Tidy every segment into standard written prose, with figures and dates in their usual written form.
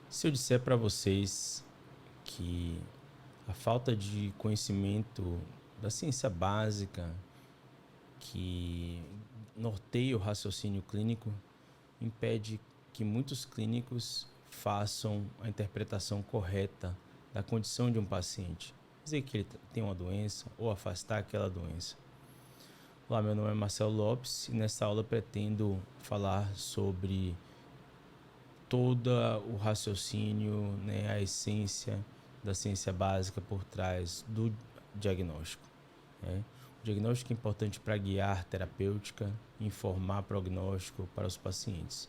Se eu disser para vocês que a falta de conhecimento da ciência básica que norteia o raciocínio clínico impede que muitos clínicos façam a interpretação correta da condição de um paciente, dizer que ele tem uma doença ou afastar aquela doença. Olá, meu nome é Marcelo Lopes e nesta aula pretendo falar sobre todo o raciocínio, a essência da ciência básica por trás do diagnóstico. O diagnóstico é importante para guiar terapêutica, informar prognóstico para os pacientes.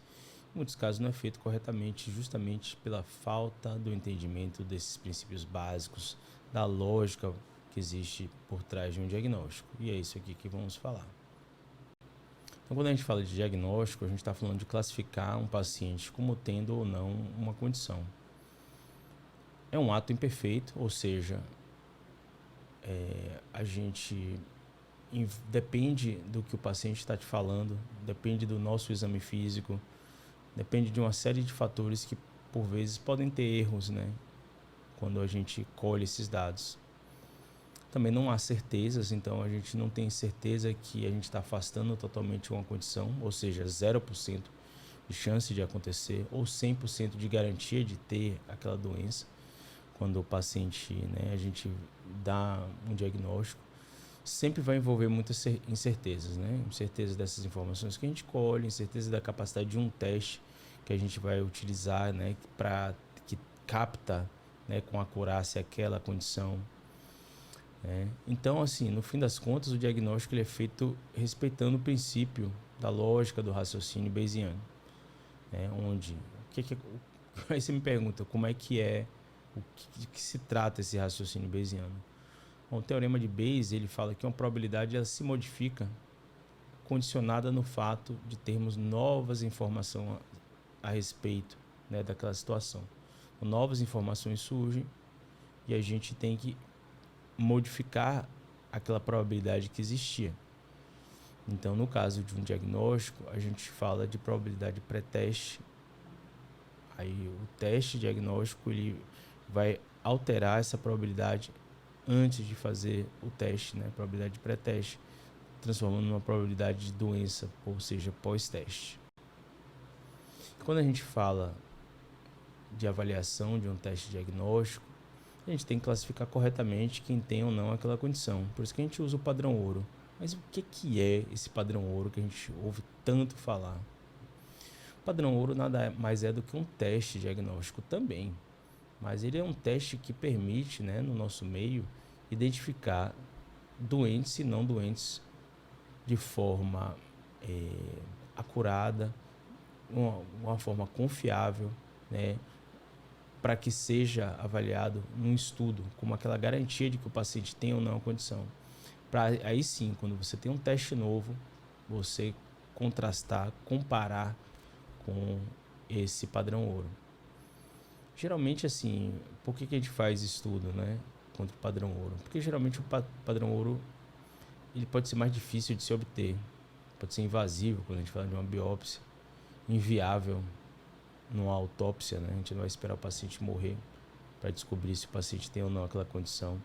Em muitos casos não é feito corretamente justamente pela falta do entendimento desses princípios básicos, da lógica que existe por trás de um diagnóstico. E é isso aqui que vamos falar. Então, quando a gente fala de diagnóstico, a gente está falando de classificar um paciente como tendo ou não uma condição. É um ato imperfeito, ou seja, a gente depende do que o paciente está te falando, depende do nosso exame físico, depende de uma série de fatores que, por vezes, podem ter erros, quando a gente colhe esses dados. Também não há certezas, então a gente não tem certeza que a gente está afastando totalmente uma condição, ou seja, 0% de chance de acontecer ou 100% de garantia de ter aquela doença. Quando o paciente, a gente dá um diagnóstico, sempre vai envolver muitas incertezas, incerteza dessas informações que a gente colhe, incerteza da capacidade de um teste que a gente vai utilizar, para que capta, com acurácia aquela condição. Então, assim, no fim das contas, o diagnóstico ele é feito respeitando o princípio da lógica do raciocínio bayesiano, onde aí você me pergunta como é que que se trata esse raciocínio bayesiano. Bom, o teorema de Bayes ele fala que uma probabilidade ela se modifica condicionada no fato de termos novas informações a respeito, daquela situação. Então, novas informações surgem e a gente tem que modificar aquela probabilidade que existia. Então, no caso de um diagnóstico, a gente fala de probabilidade pré-teste. Aí o teste diagnóstico ele vai alterar essa probabilidade antes de fazer o teste, probabilidade de pré-teste, transformando numa probabilidade de doença, ou seja, pós-teste. Quando a gente fala de avaliação de um teste diagnóstico, a gente tem que classificar corretamente quem tem ou não aquela condição. Por isso que a gente usa o padrão ouro. Mas o que é esse padrão ouro que a gente ouve tanto falar? O padrão ouro nada mais é do que um teste diagnóstico também. Mas ele é um teste que permite, no nosso meio, identificar doentes e não doentes de forma acurada, uma forma confiável, para que seja avaliado num estudo, como aquela garantia de que o paciente tem ou não a condição. Aí sim, quando você tem um teste novo, você contrastar, comparar com esse padrão ouro. Geralmente, assim, por que a gente faz estudo, contra o padrão ouro? Porque geralmente o padrão ouro ele pode ser mais difícil de se obter, pode ser invasivo quando a gente fala de uma biópsia, inviável numa autópsia, a gente não vai esperar o paciente morrer para descobrir se o paciente tem ou não aquela condição.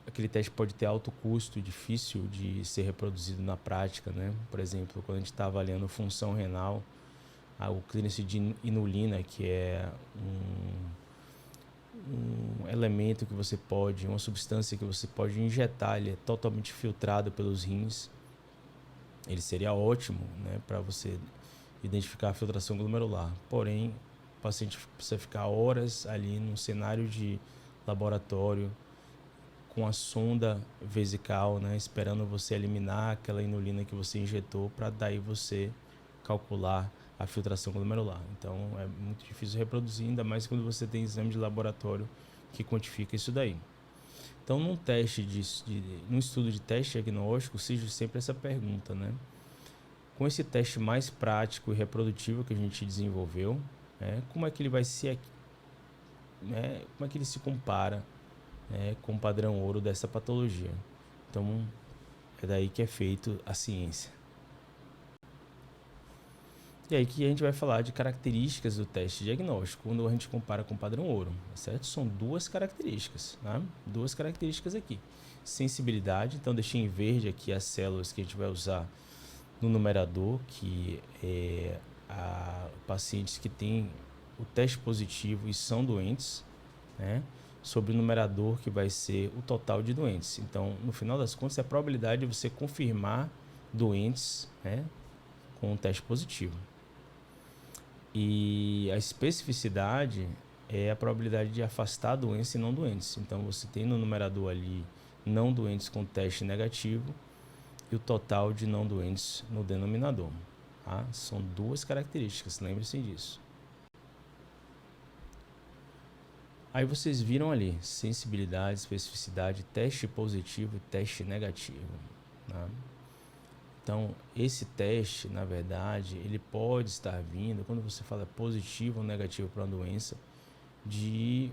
Aquele teste pode ter alto custo, difícil de ser reproduzido na prática, Por exemplo, quando a gente está avaliando função renal, o clearance de inulina, que é um elemento que você pode, uma substância que você pode injetar, ele é totalmente filtrado pelos rins. Ele seria ótimo, para você identificar a filtração glomerular. Porém, o paciente precisa ficar horas ali num cenário de laboratório com a sonda vesical, esperando você eliminar aquela inulina que você injetou para daí você calcular a filtração glomerular. Então é muito difícil reproduzir, ainda mais quando você tem exame de laboratório que quantifica isso daí. Então num estudo de teste diagnóstico surge sempre essa pergunta, com esse teste mais prático e reprodutivo que a gente desenvolveu, como é que ele vai ser, como é que ele se compara, com o padrão ouro dessa patologia? Então é daí que é feito a ciência. E aí que a gente vai falar de características do teste diagnóstico, quando a gente compara com o padrão ouro, certo? São duas características, né? Duas características aqui. Sensibilidade, então deixei em verde aqui as células que a gente vai usar no numerador, que é pacientes que têm o teste positivo e são doentes, né? Sobre o numerador, que vai ser o total de doentes. Então, no final das contas, é a probabilidade de você confirmar doentes, né, com um teste positivo. E a especificidade é a probabilidade de afastar doença e não doentes. Então, você tem no numerador ali não doentes com teste negativo e o total de não doentes no denominador. Tá? São duas características, lembre-se disso. Aí vocês viram ali, sensibilidade, especificidade, teste positivo e teste negativo. Tá? Então, esse teste, na verdade, ele pode estar vindo, quando você fala positivo ou negativo para uma doença, de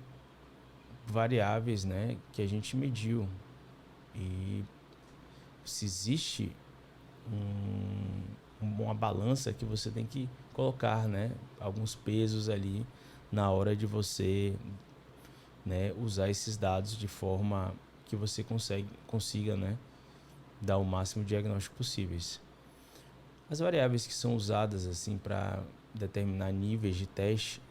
variáveis, né, que a gente mediu. E se existe uma balança que você tem que colocar, né, alguns pesos ali na hora de você, né, usar esses dados de forma que você consiga, né, dar o máximo de diagnóstico possíveis. As variáveis que são usadas assim para determinar níveis de teste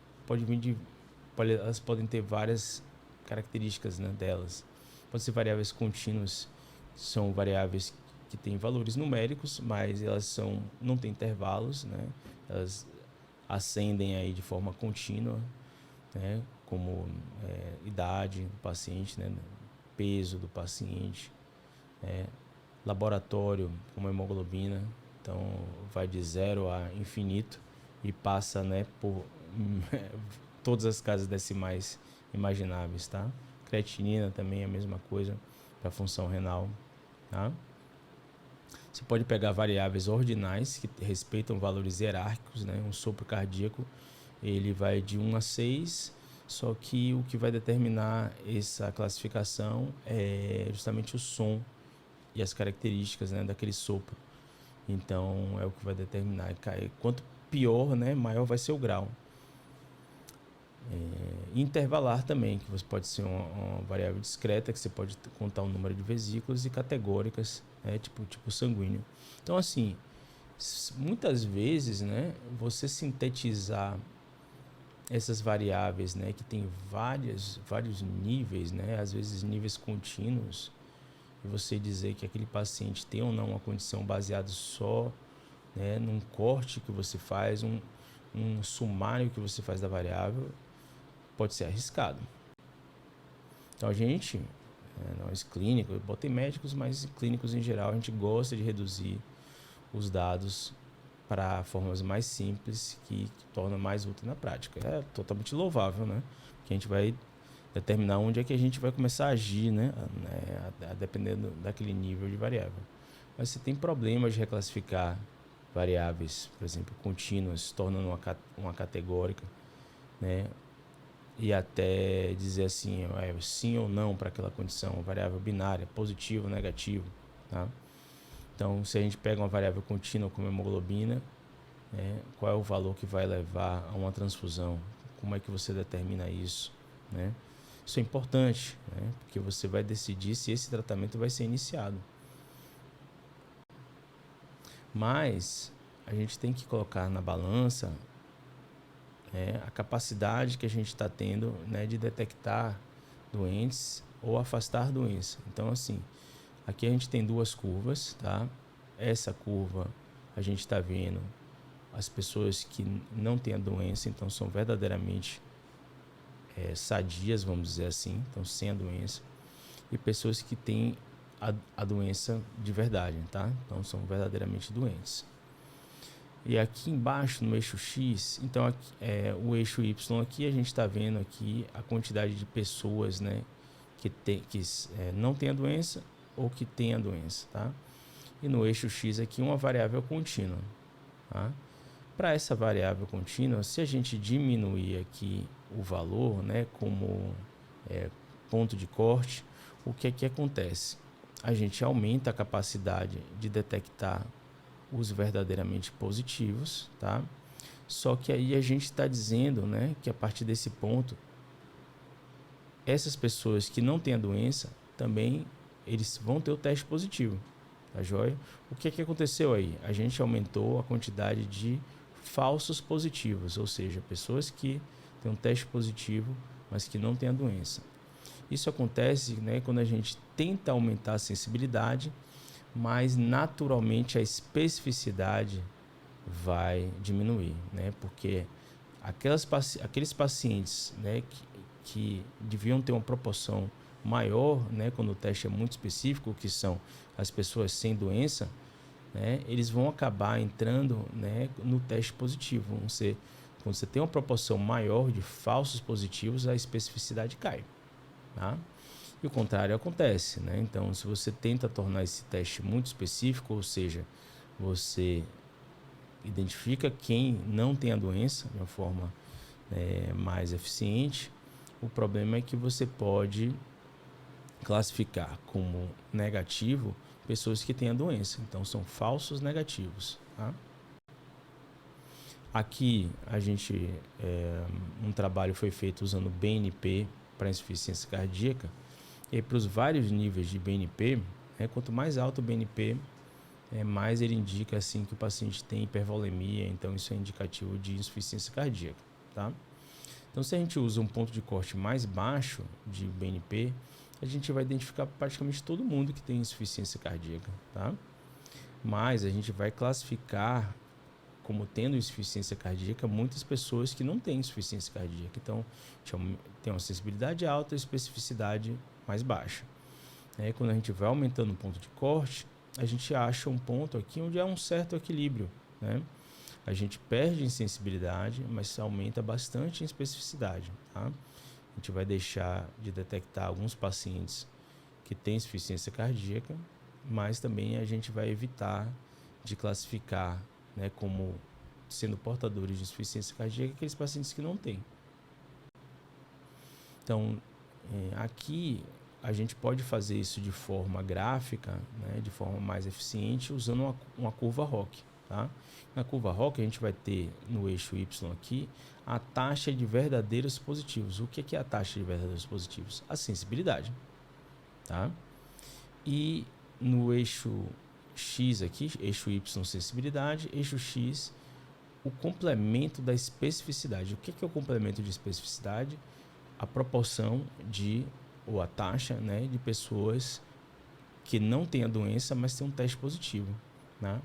elas podem ter várias características, né, delas. Podem ser variáveis contínuas, são variáveis que têm valores numéricos, mas elas não têm intervalos, né? Elas ascendem aí de forma contínua, né? Como idade do paciente, né? Peso do paciente, laboratório, como a hemoglobina. Então, vai de 0 a infinito e passa, né, por todas as casas decimais imagináveis, tá? Creatinina também é a mesma coisa para a função renal, tá? Você pode pegar variáveis ordinais que respeitam valores hierárquicos, né? Um sopro cardíaco, ele vai de 1 a 6, só que o que vai determinar essa classificação é justamente o som e as características, né, daquele sopro. Então, é o que vai determinar. Quanto pior, né, maior vai ser o grau. Intervalar também, que você pode ser uma variável discreta, que você pode contar o número de vesículas, e categóricas, né, tipo sanguíneo. Então, assim, muitas vezes, né, você sintetizar essas variáveis, né, que tem vários níveis, né, às vezes níveis contínuos, e você dizer que aquele paciente tem ou não uma condição baseada só, né, num corte que você faz, um sumário que você faz da variável, pode ser arriscado. Então a gente, nós clínicos, eu botei médicos, mas clínicos em geral, a gente gosta de reduzir os dados para formas mais simples que torna mais útil na prática. É totalmente louvável, né? Porque a gente vai determinar onde é que a gente vai começar a agir, né? Dependendo daquele nível de variável. Mas se tem problemas de reclassificar variáveis, por exemplo, contínuas, tornando uma categórica, né? E até dizer assim, sim ou não para aquela condição, variável binária, positivo ou negativo, tá? Então, se a gente pega uma variável contínua como hemoglobina, né, qual é o valor que vai levar a uma transfusão? Como é que você determina isso, né? Isso é importante, né, porque você vai decidir se esse tratamento vai ser iniciado. Mas a gente tem que colocar na balança a capacidade que a gente está tendo, né, de detectar doentes ou afastar doença. Então, assim, aqui a gente tem duas curvas, tá? Essa curva a gente está vendo as pessoas que não têm a doença, então são verdadeiramente sadias, vamos dizer assim, então sem a doença, e pessoas que têm a doença de verdade, tá? Então são verdadeiramente doentes. E aqui embaixo no eixo X, então aqui, o eixo Y aqui, a gente está vendo aqui a quantidade de pessoas, né, que não tem a doença ou que tem a doença, tá? E no eixo X aqui uma variável contínua, tá? Para essa variável contínua, se a gente diminuir aqui o valor, né, como ponto de corte, o que é que acontece? A gente aumenta a capacidade de detectar os verdadeiramente positivos, tá? Só que aí a gente está dizendo, né, que a partir desse ponto, essas pessoas que não têm a doença, também eles vão ter o teste positivo, tá joia? O que aconteceu aí? A gente aumentou a quantidade de falsos positivos, ou seja, pessoas que têm um teste positivo, mas que não têm a doença. Isso acontece, né, quando a gente tenta aumentar a sensibilidade, mas naturalmente a especificidade vai diminuir, né? Porque aqueles pacientes, né, que deviam ter uma proporção maior, né, quando o teste é muito específico, que são as pessoas sem doença, né, eles vão acabar entrando, né, no teste positivo. Quando você tem uma proporção maior de falsos positivos, a especificidade cai, tá? E o contrário acontece, né? Então, se você tenta tornar esse teste muito específico, ou seja, você identifica quem não tem a doença de uma forma mais eficiente, o problema é que você pode classificar como negativo pessoas que têm a doença. Então, são falsos negativos, tá? Aqui, um trabalho foi feito usando BNP para insuficiência cardíaca. E para os vários níveis de BNP, quanto mais alto o BNP, mais ele indica assim que o paciente tem hipervolemia, então isso é indicativo de insuficiência cardíaca, tá? Então, se a gente usa um ponto de corte mais baixo de BNP, a gente vai identificar praticamente todo mundo que tem insuficiência cardíaca, tá? Mas a gente vai classificar como tendo insuficiência cardíaca muitas pessoas que não têm insuficiência cardíaca. Então, tem uma sensibilidade alta e especificidade mais baixa. Quando a gente vai aumentando o ponto de corte, a gente acha um ponto aqui onde há um certo equilíbrio, né? A gente perde em sensibilidade, mas aumenta bastante em especificidade, tá? A gente vai deixar de detectar alguns pacientes que têm insuficiência cardíaca, mas também a gente vai evitar de classificar, né, como sendo portadores de insuficiência cardíaca aqueles pacientes que não têm. Então, aqui a gente pode fazer isso de forma gráfica, né, de forma mais eficiente, usando uma curva ROC. Tá? Na curva ROC a gente vai ter no eixo Y aqui a taxa de verdadeiros positivos. O que é a taxa de verdadeiros positivos? A sensibilidade. Tá? E no eixo X aqui, eixo Y sensibilidade, eixo X o complemento da especificidade. O que é o complemento de especificidade? A proporção ou a taxa, né, de pessoas que não têm a doença, mas têm um teste positivo, né?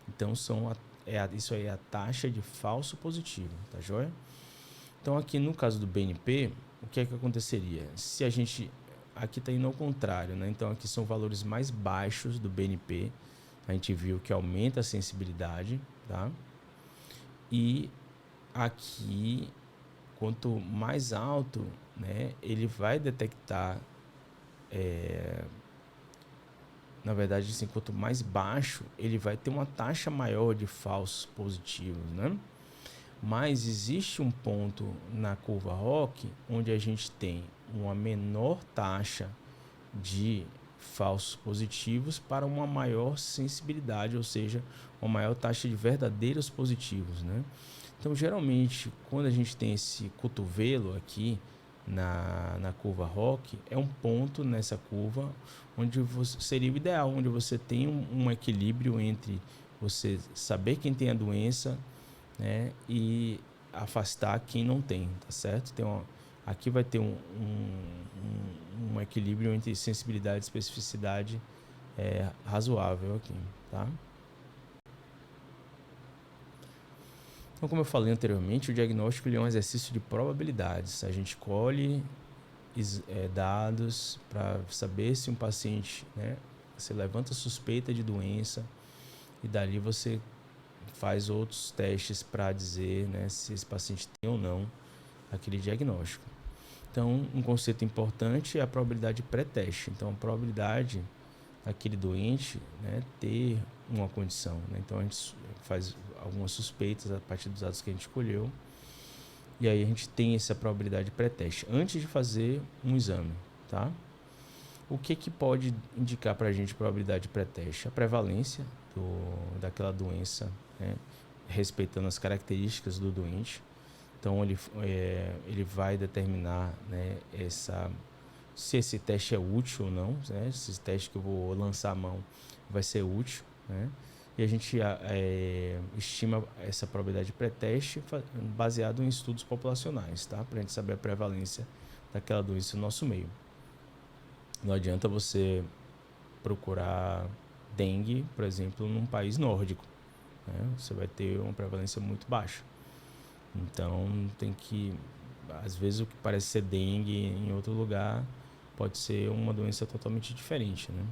Então, isso aí é a taxa de falso positivo, tá joia? Então, aqui no caso do BNP, o que aconteceria? Se a gente... Aqui está indo ao contrário, né? Então, aqui são valores mais baixos do BNP. A gente viu que aumenta a sensibilidade, tá? E aqui, quanto mais alto, né, ele vai detectar, na verdade, assim, quanto mais baixo, ele vai ter uma taxa maior de falsos positivos, né? Mas existe um ponto na curva ROC onde a gente tem uma menor taxa de falsos positivos para uma maior sensibilidade, ou seja, uma maior taxa de verdadeiros positivos, né? Então, geralmente, quando a gente tem esse cotovelo aqui na curva ROC, é um ponto nessa curva onde seria o ideal, onde você tem um equilíbrio entre você saber quem tem a doença, né, e afastar quem não tem, tá certo? Aqui vai ter um equilíbrio entre sensibilidade e especificidade razoável aqui, tá? Então, como eu falei anteriormente, o diagnóstico é um exercício de probabilidades. A gente colhe dados para saber se um paciente, né, você levanta suspeita de doença e dali você faz outros testes para dizer, né, se esse paciente tem ou não aquele diagnóstico. Então, um conceito importante é a probabilidade pré-teste. Então, a probabilidade daquele doente, né, ter uma condição, né? Então, a gente faz algumas suspeitas a partir dos dados que a gente escolheu. E aí a gente tem essa probabilidade pré-teste antes de fazer um exame, tá? O que pode indicar para a gente probabilidade pré-teste? A prevalência daquela doença, né, respeitando as características do doente. Então, ele vai determinar, né, se esse teste é útil ou não, né? Se esse teste que eu vou lançar a mão vai ser útil, né? E a gente estima essa probabilidade de pré-teste baseado em estudos populacionais, tá? Para a gente saber a prevalência daquela doença no nosso meio. Não adianta você procurar dengue, por exemplo, num país nórdico, né? Você vai ter uma prevalência muito baixa. Então, às vezes o que parece ser dengue em outro lugar pode ser uma doença totalmente diferente, né?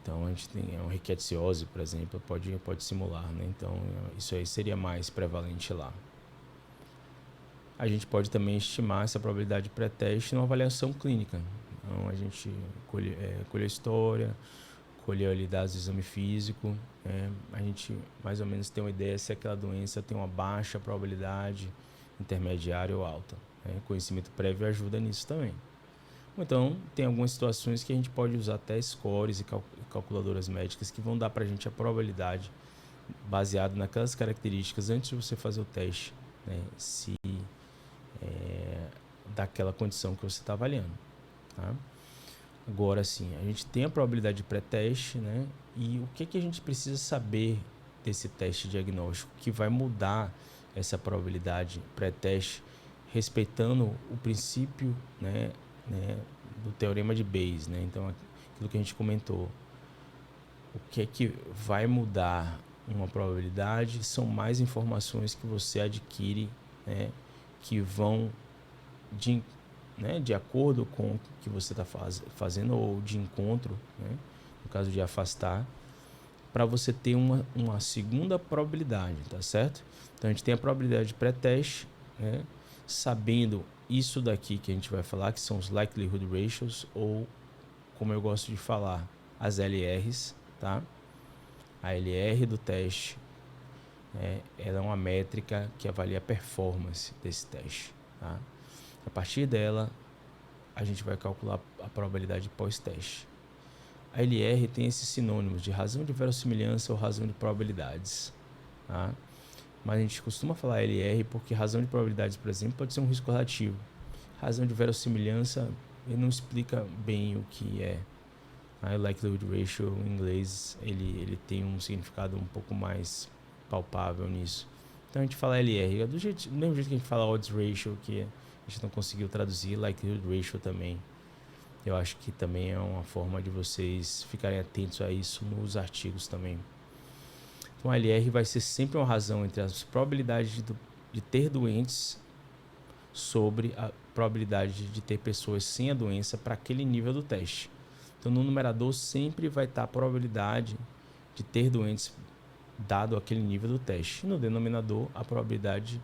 Então, a gente tem uma rickettsiose, por exemplo, pode simular, né? Então, isso aí seria mais prevalente lá. A gente pode também estimar essa probabilidade de pré-teste numa avaliação clínica. Então, a gente colhe a história, colheu ali dados do exame físico, a gente mais ou menos tem uma ideia se aquela doença tem uma baixa probabilidade, intermediária ou alta. Conhecimento prévio ajuda nisso também. Então, tem algumas situações que a gente pode usar até scores e calculadoras médicas que vão dar para a gente a probabilidade baseado naquelas características antes de você fazer o teste, né, daquela condição que você está avaliando. Tá? Agora sim, a gente tem a probabilidade de pré-teste, né? E o que a gente precisa saber desse teste diagnóstico que vai mudar essa probabilidade pré-teste, respeitando o princípio, né, do teorema de Bayes, né? Então, aquilo que a gente comentou, o que vai mudar uma probabilidade são mais informações que você adquire, né, que vão de acordo com o que você está fazendo ou de encontro, né, no caso de afastar, para você ter uma segunda probabilidade, tá certo? Então, a gente tem a probabilidade de pré-teste, né, sabendo isso daqui que a gente vai falar, que são os likelihood ratios, ou, como eu gosto de falar, as LRs, tá? A LR do teste, ela é uma métrica que avalia a performance desse teste, tá? A partir dela, a gente vai calcular a probabilidade pós-teste. A LR tem esses sinônimos de razão de verossimilhança ou razão de probabilidades, tá? Mas a gente costuma falar LR porque razão de probabilidades, por exemplo, pode ser um risco relativo. Razão de verossimilhança, ele não explica bem o que é. O likelihood ratio em inglês, ele tem um significado um pouco mais palpável nisso. Então a gente fala LR, do mesmo jeito que a gente fala odds ratio, que a gente não conseguiu traduzir, likelihood ratio também. Eu acho que também é uma forma de vocês ficarem atentos a isso nos artigos também. Então, a LR vai ser sempre uma razão entre as probabilidades de ter doentes sobre a probabilidade de ter pessoas sem a doença para aquele nível do teste. Então, no numerador sempre vai estar a probabilidade de ter doentes dado aquele nível do teste. E no denominador, a probabilidade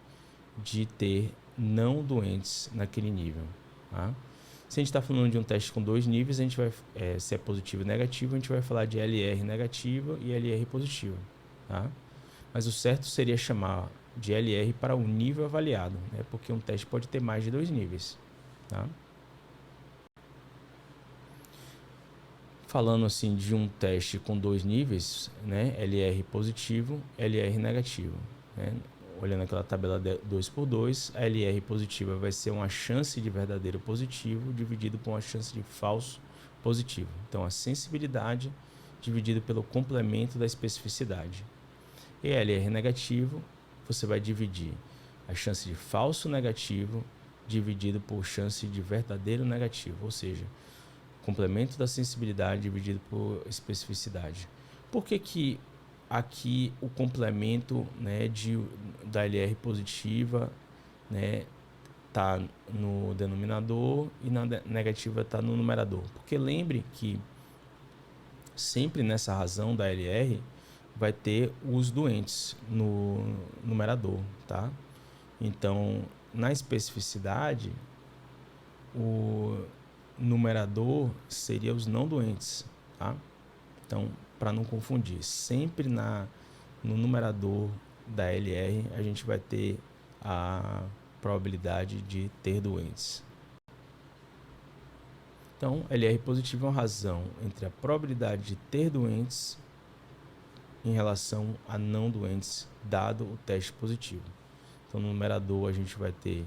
de ter não doentes naquele nível. Tá? Se a gente está falando de um teste com 2 níveis, a gente vai, se é positivo e negativo, a gente vai falar de LR negativa e LR positiva. Tá? Mas o certo seria chamar de LR para o nível avaliado, né? Porque um teste pode ter mais de 2 níveis. Tá? Falando assim de um teste com 2 níveis, né? LR positivo, LR negativo. Né? Olhando aquela tabela 2x2, a LR positiva vai ser uma chance de verdadeiro positivo dividido por uma chance de falso positivo. Então, a sensibilidade dividido pelo complemento da especificidade. E LR negativo, você vai dividir a chance de falso negativo dividido por chance de verdadeiro negativo, ou seja, complemento da sensibilidade dividido por especificidade. Por que aqui o complemento, né, da LR positiva, né, tá no denominador e na negativa está no numerador? Porque lembre que sempre nessa razão da LR vai ter os doentes no numerador, tá? Então, na especificidade, o numerador seria os não doentes, tá? Então, para não confundir, sempre no numerador da LR a gente vai ter a probabilidade de ter doentes. Então, LR positivo é uma razão entre a probabilidade de ter doentes em relação a não doentes, dado o teste positivo. Então, no numerador, a gente vai ter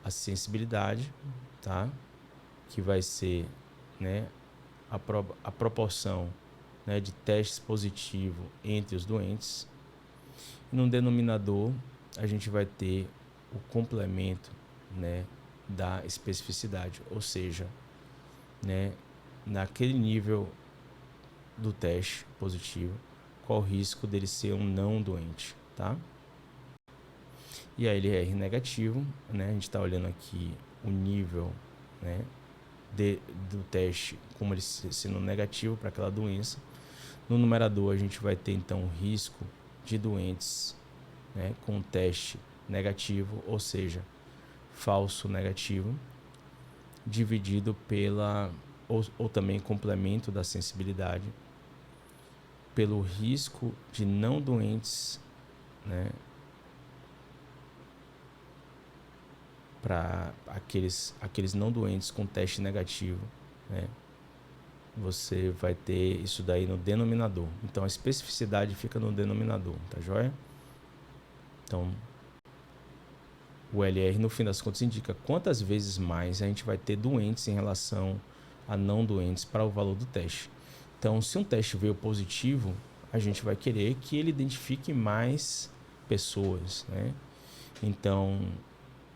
a sensibilidade, tá? Que vai ser, né, a proporção, né, de testes positivos entre os doentes. E no denominador, a gente vai ter o complemento, né, da especificidade, ou seja, né, naquele nível do teste positivo, qual o risco dele ser um não doente, tá? E a LR negativo, né, a gente está olhando aqui o nível, né, do teste, como ele sendo negativo para aquela doença. No numerador, a gente vai ter então o risco de doentes, né, com teste negativo, ou seja, falso negativo, dividido pela, ou também complemento da sensibilidade, pelo risco de não doentes, né, para aqueles não doentes com teste negativo, né, você vai ter isso daí no denominador. Então, a especificidade fica no denominador, tá joia? Então, o LR, no fim das contas, indica quantas vezes mais a gente vai ter doentes em relação a não doentes para o valor do teste. Então, se um teste veio positivo, a gente vai querer que ele identifique mais pessoas, né? Então,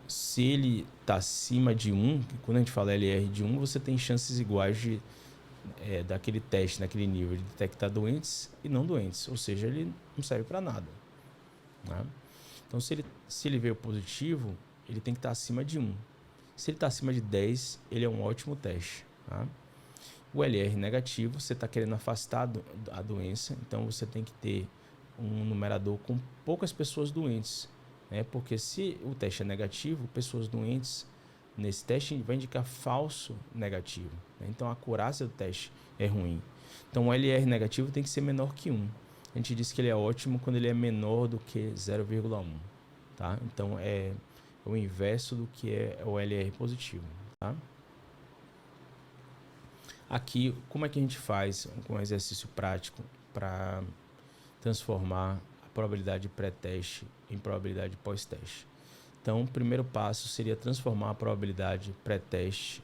se ele está acima de 1, quando a gente fala LR de 1, você tem chances iguais de, daquele teste, naquele nível, de detectar doentes e não doentes. Ou seja, ele não serve para nada, né? Então, se ele veio positivo, ele tem que estar acima de 1. Se ele está acima de 10, ele é um ótimo teste, tá? O LR negativo, você está querendo afastar a doença, então você tem que ter um numerador com poucas pessoas doentes, né? Porque se o teste é negativo, pessoas doentes nesse teste vai indicar falso negativo, né? Então a acurácia do teste é ruim. Então o LR negativo tem que ser menor que 1. A gente diz que ele é ótimo quando ele é menor do que 0,1, tá? Então é o inverso do que é o LR positivo, tá? Aqui, como é que a gente faz um exercício prático para transformar a probabilidade pré-teste em probabilidade pós-teste? Então, o primeiro passo seria transformar a probabilidade pré-teste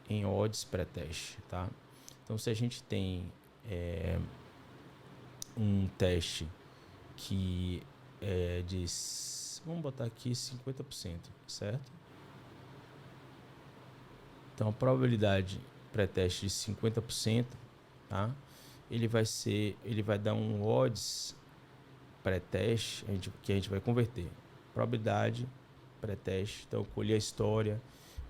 em odds pré-teste, tá? Então, se a gente tem um teste que é de, vamos botar aqui 50%, certo? Então, a probabilidade pré-teste de 50%, tá? Ele vai dar um odds pré-teste que a gente vai converter. Probabilidade pré-teste, então colher a história,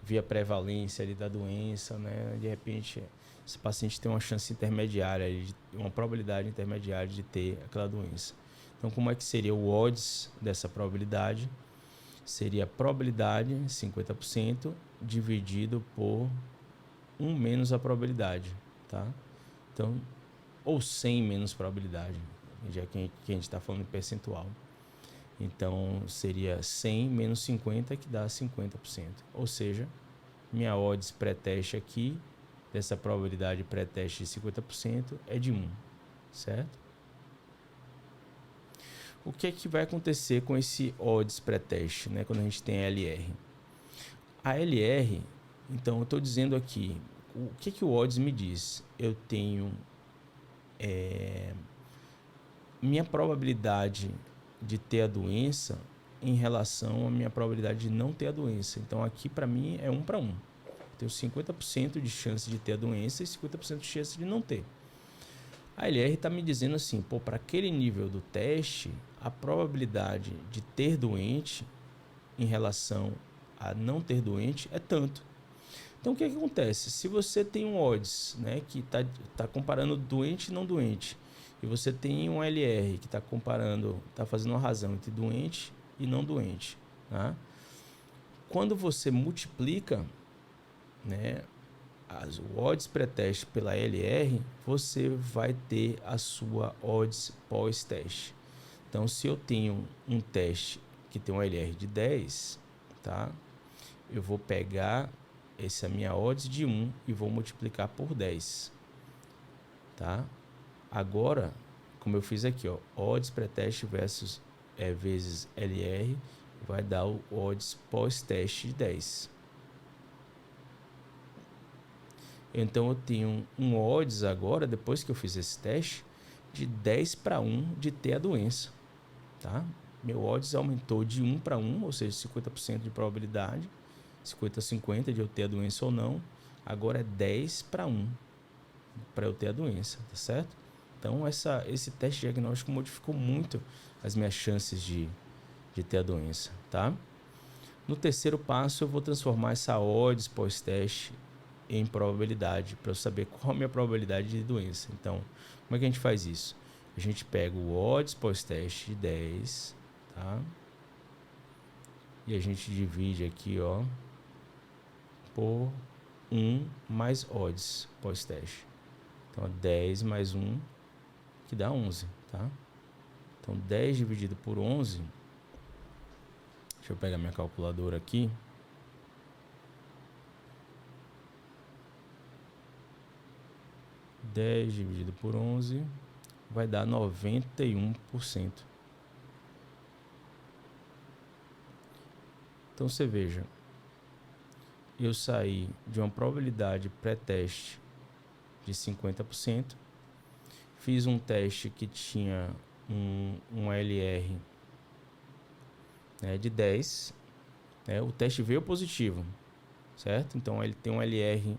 ver a prevalência ali da doença, né? De repente, esse paciente tem uma chance intermediária, uma probabilidade intermediária de ter aquela doença. Então, como é que seria o odds dessa probabilidade? Seria a probabilidade, 50%, dividido por 1 menos a probabilidade, tá? Então, ou 100 menos probabilidade, já que a gente está falando em percentual. Então, seria 100 menos 50, que dá 50%. Ou seja, minha odds pré-teste aqui, dessa probabilidade pré-teste de 50%, é de 1, certo? O que é que vai acontecer com esse odds pré-teste, né, quando a gente tem LR? A LR, então eu estou dizendo aqui, o que o odds me diz? Eu tenho minha probabilidade de ter a doença em relação à minha probabilidade de não ter a doença. Então aqui para mim é 1 para 1. Eu tenho 50% de chance de ter a doença e 50% de chance de não ter. A LR está me dizendo assim, pô, para aquele nível do teste, a probabilidade de ter doente em relação a não ter doente é tanto. Então o que acontece? Se você tem um odds, né, que tá comparando doente e não doente, e você tem um LR que está comparando, está fazendo uma razão entre doente e não doente, tá? Quando você multiplica, né, o odds pré-teste pela LR, você vai ter a sua odds pós-teste. Então, se eu tenho um teste que tem um LR de 10, tá? Eu vou pegar essa minha odds de 1 e vou multiplicar por 10, tá? Agora, como eu fiz aqui, ó, odds pré-teste versus vezes LR, vai dar o odds pós-teste de 10. Então eu tenho um odds agora, depois que eu fiz esse teste, de 10/1 de ter a doença, tá? Meu odds aumentou de 1/1, ou seja, 50% de probabilidade, 50/50 de eu ter a doença ou não. Agora é 10/1 para eu ter a doença, tá certo? Então esse teste diagnóstico modificou muito as minhas chances de ter a doença, tá? No terceiro passo, eu vou transformar essa odds pós-teste em probabilidade, para eu saber qual a minha probabilidade de doença. Então, como é que a gente faz isso? A gente pega o odds pós-teste de 10, tá? E a gente divide aqui, ó, por 1 mais odds pós-teste. Então, 10 mais 1, que dá 11, tá? Então, 10 dividido por 11, deixa eu pegar minha calculadora aqui. 10 dividido por 11 vai dar 91%. Então você veja, eu saí de uma probabilidade pré-teste de 50%, fiz um teste que tinha um LR, né, de 10, né, o teste veio positivo, certo? Então ele tem um LR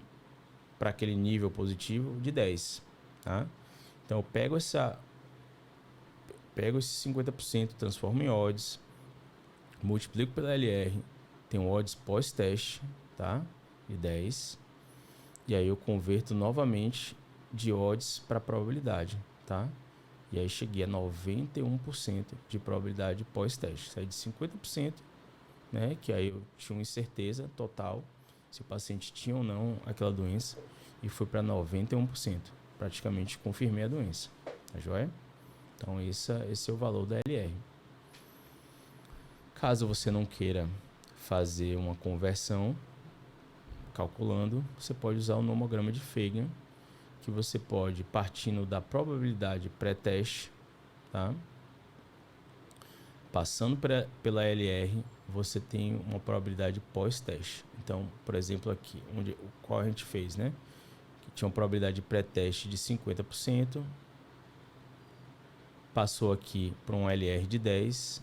para aquele nível positivo de 10, tá? Então eu pego esse 50%, transformo em odds, multiplico pela LR, tem um odds pós-teste, tá? De 10. E aí eu converto novamente de odds para probabilidade, tá? E aí cheguei a 91% de probabilidade pós-teste. Saí de 50%, né? Que aí eu tinha uma incerteza total se o paciente tinha ou não aquela doença, e foi para 91%. Praticamente confirmei a doença, tá joia? Então esse é o valor da LR. Caso você não queira fazer uma conversão calculando, você pode usar o nomograma de Fegan, que você pode, partindo da probabilidade pré-teste, tá? Passando pela LR, você tem uma probabilidade pós-teste. Então, por exemplo, aqui, qual a gente fez, né? Que tinha uma probabilidade pré-teste de 50%, passou aqui para um LR de 10%,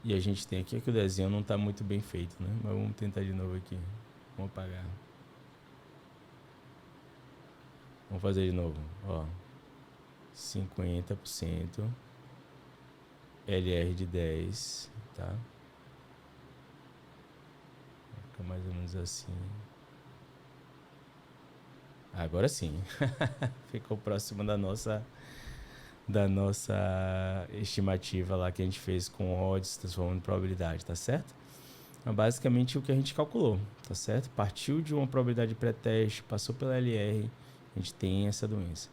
e a gente tem aqui que o desenho não está muito bem feito, né? Mas vamos tentar de novo aqui. Vamos apagar. Vamos fazer de novo. Ó, 50%, LR de 10, tá? Fica mais ou menos assim. Agora sim. Ficou próximo da nossa estimativa lá que a gente fez com odds transformando em probabilidade, tá certo? Então, basicamente o que a gente calculou, tá certo? Partiu de uma probabilidade pré-teste, passou pela LR, a gente tem essa doença.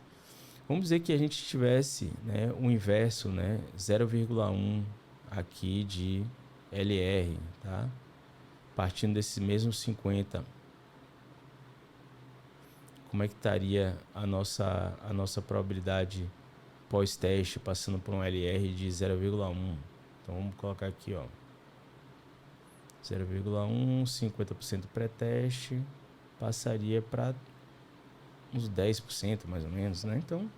Vamos dizer que a gente tivesse, né, o inverso, né, 0,1 aqui de LR, tá? Partindo desses mesmos 50, como é que estaria a nossa probabilidade pós-teste passando por um LR de 0,1? Então vamos colocar aqui, ó, 0,1, 50% pré-teste, passaria para uns 10% mais ou menos, né? Então,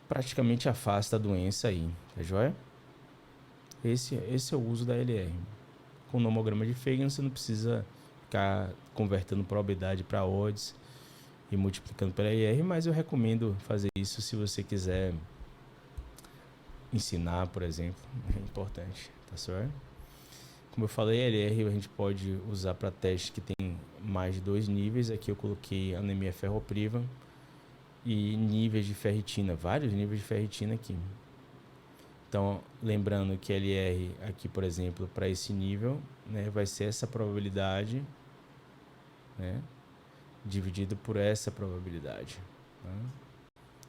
praticamente afasta a doença aí, tá joia? Esse é o uso da LR. Com o nomograma de Fegan, você não precisa ficar convertendo probabilidade para odds e multiplicando pela LR, mas eu recomendo fazer isso se você quiser ensinar, por exemplo. É importante, tá certo? Como eu falei, LR a gente pode usar para testes que tem mais de 2 níveis. Aqui eu coloquei anemia ferropriva e níveis de ferritina, vários níveis de ferritina aqui. Então, lembrando que LR aqui, por exemplo, para esse nível, né, vai ser essa probabilidade, né, dividido por essa probabilidade. Tá?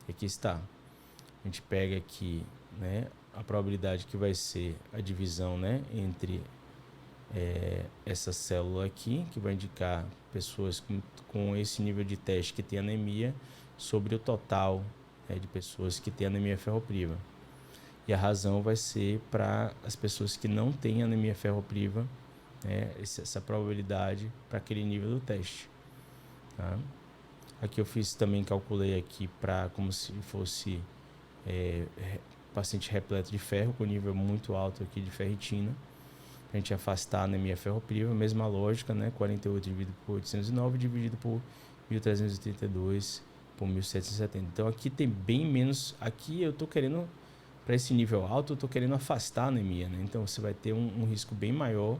Aqui está. A gente pega aqui, né, a probabilidade que vai ser a divisão, né, entre essa célula aqui, que vai indicar pessoas com esse nível de teste que tem anemia, sobre o total de pessoas que têm anemia ferropriva. E a razão vai ser para as pessoas que não têm anemia ferropriva, essa probabilidade para aquele nível do teste. Tá? Aqui eu também calculei aqui para como se fosse paciente repleto de ferro, com nível muito alto aqui de ferritina. A gente afastar a anemia ferropriva, mesma lógica, né? 48 dividido por 809 dividido por 1.332 por 1.770. Então aqui tem bem menos. Aqui eu estou querendo, para esse nível alto, eu estou querendo afastar a anemia, né? Então você vai ter um risco bem maior,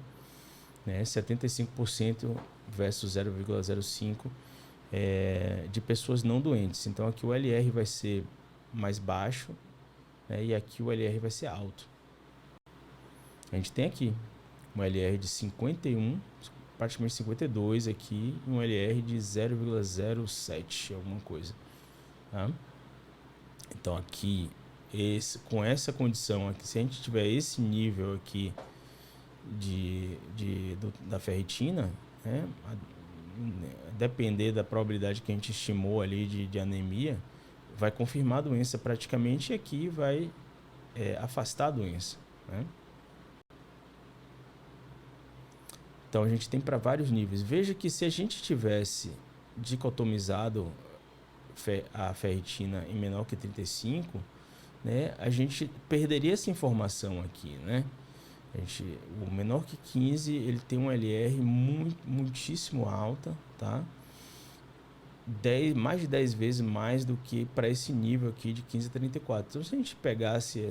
né? 75% versus 0,05 de pessoas não doentes. Então aqui o LR vai ser mais baixo, né? E aqui o LR vai ser alto. A gente tem aqui um LR de 51, praticamente 52 aqui, e um LR de 0,07, alguma coisa. Tá? Então aqui, com essa condição aqui, se a gente tiver esse nível aqui da ferritina, né, depender da probabilidade que a gente estimou ali de anemia, vai confirmar a doença praticamente, e aqui vai afastar a doença, né? Então a gente tem para vários níveis. Veja que se a gente tivesse dicotomizado a ferritina em menor que 35, né, a gente perderia essa informação aqui, né? O menor que 15, ele tem um LR muitíssimo alta, tá? Mais de 10 vezes mais do que para esse nível aqui de 15 a 34. Então se a gente pegasse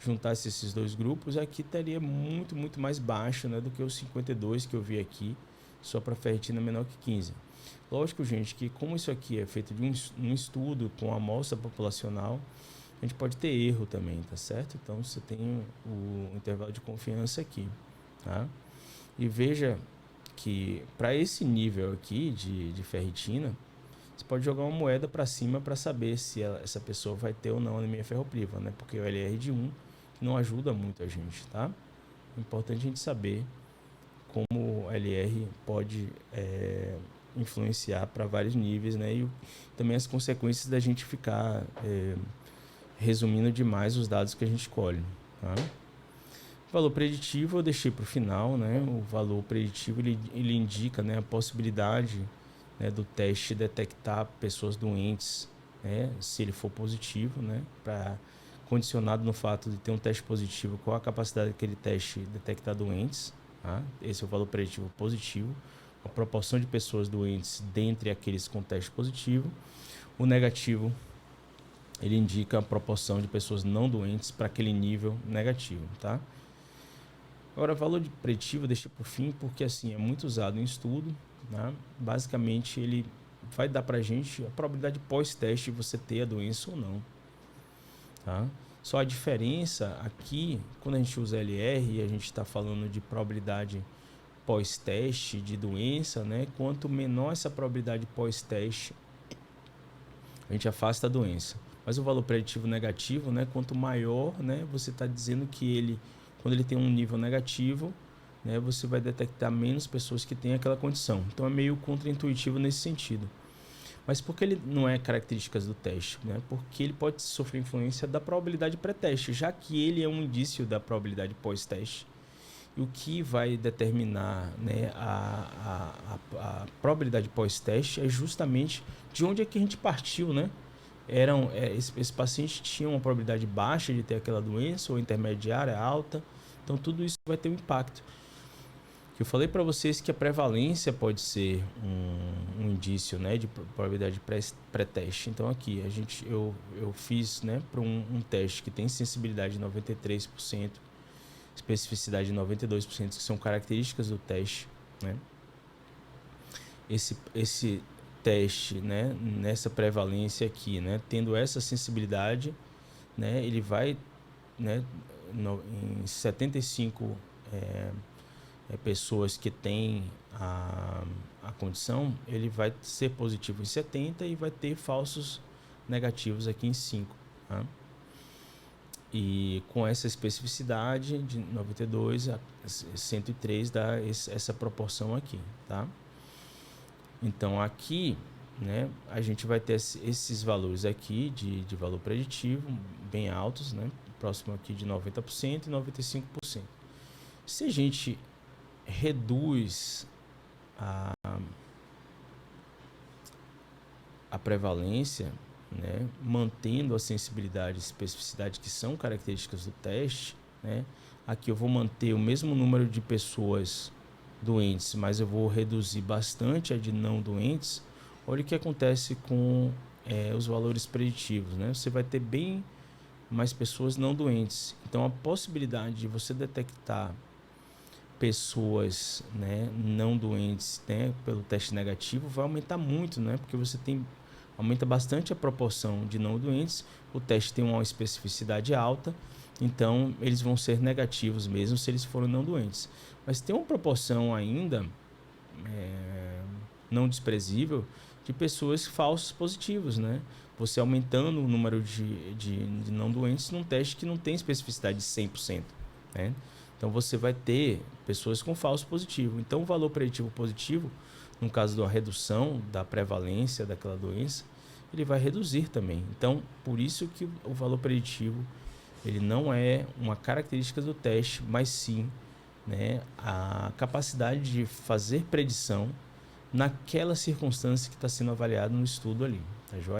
juntasse esses dois grupos, aqui estaria muito mais baixo, né, do que os 52 que eu vi aqui, só para ferritina menor que 15. Lógico, gente, que como isso aqui é feito de um estudo com amostra populacional, a gente pode ter erro também, tá certo? Então você tem o intervalo de confiança aqui, tá? E veja que para esse nível aqui de ferritina, você pode jogar uma moeda para cima para saber se essa pessoa vai ter ou não anemia ferropriva, né? Porque o LR de 1 não ajuda muito a gente, tá? É importante a gente saber como o LR pode influenciar para vários níveis, né? E também as consequências da gente ficar resumindo demais os dados que a gente colhe, tá? O valor preditivo eu deixei para o final, né? O valor preditivo ele indica, né, a possibilidade, né, do teste detectar pessoas doentes, né, se ele for positivo, né, condicionado no fato de ter um teste positivo, qual a capacidade daquele teste detectar doentes, tá? Esse é o valor preditivo positivo, a proporção de pessoas doentes dentre aqueles com teste positivo. O negativo, ele indica a proporção de pessoas não doentes para aquele nível negativo, tá? Agora, o valor preditivo eu deixei por fim, porque assim, é muito usado em estudo, né? Basicamente, ele vai dar para a gente a probabilidade pós-teste de você ter a doença ou não, tá? Só a diferença aqui, quando a gente usa LR, a gente está falando de probabilidade pós-teste de doença, né? Quanto menor essa probabilidade pós-teste, a gente afasta a doença. Mas o valor preditivo negativo, né? Quanto maior, né? Você está dizendo que quando ele tem um nível negativo, né? Você vai detectar menos pessoas que têm aquela condição. Então é meio contraintuitivo nesse sentido. Mas por que ele não é características do teste? Né? Porque ele pode sofrer influência da probabilidade pré-teste, já que ele é um indício da probabilidade pós-teste. E o que vai determinar, né, a probabilidade pós-teste é justamente de onde é que a gente partiu, né? Esse paciente tinha uma probabilidade baixa de ter aquela doença, ou intermediária, alta. Então tudo isso vai ter um impacto. Eu falei para vocês que a prevalência pode ser um indício, né, de probabilidade pré-teste. Então aqui eu fiz, né, para um teste que tem sensibilidade de 93%, especificidade de 92%, que são características do teste, né? Esse teste, né, nessa prevalência aqui, né, tendo essa sensibilidade, né, ele vai, né, em 75 pessoas que têm a condição, ele vai ser positivo em 70 e vai ter falsos negativos aqui em 5. Tá? E com essa especificidade de 92 a 103 dá essa proporção aqui, tá? Então aqui, né, a gente vai ter esses valores aqui de valor preditivo bem altos, né, próximo aqui de 90% e 95%. Se a gente reduz a prevalência, né, mantendo a sensibilidade e especificidade que são características do teste, né, aqui eu vou manter o mesmo número de pessoas doentes, mas eu vou reduzir bastante a de não doentes. Olha o que acontece com os valores preditivos, né? Você vai ter bem mais pessoas não doentes. Então, a possibilidade de você detectar pessoas, né, não doentes, né, pelo teste negativo vai aumentar muito, né? Porque você aumenta bastante a proporção de não doentes. O teste tem uma especificidade alta, então eles vão ser negativos mesmo se eles forem não doentes. Mas tem uma proporção ainda não desprezível de pessoas falsos positivos, né? Você aumentando o número de não doentes num teste que não tem especificidade de 100%, né? Então você vai ter pessoas com falso positivo. Então o valor preditivo positivo, no caso da redução da prevalência daquela doença, ele vai reduzir também. Então, por isso que o valor preditivo ele não é uma característica do teste, mas sim, né, a capacidade de fazer predição naquela circunstância que está sendo avaliada no estudo ali. Tá joia?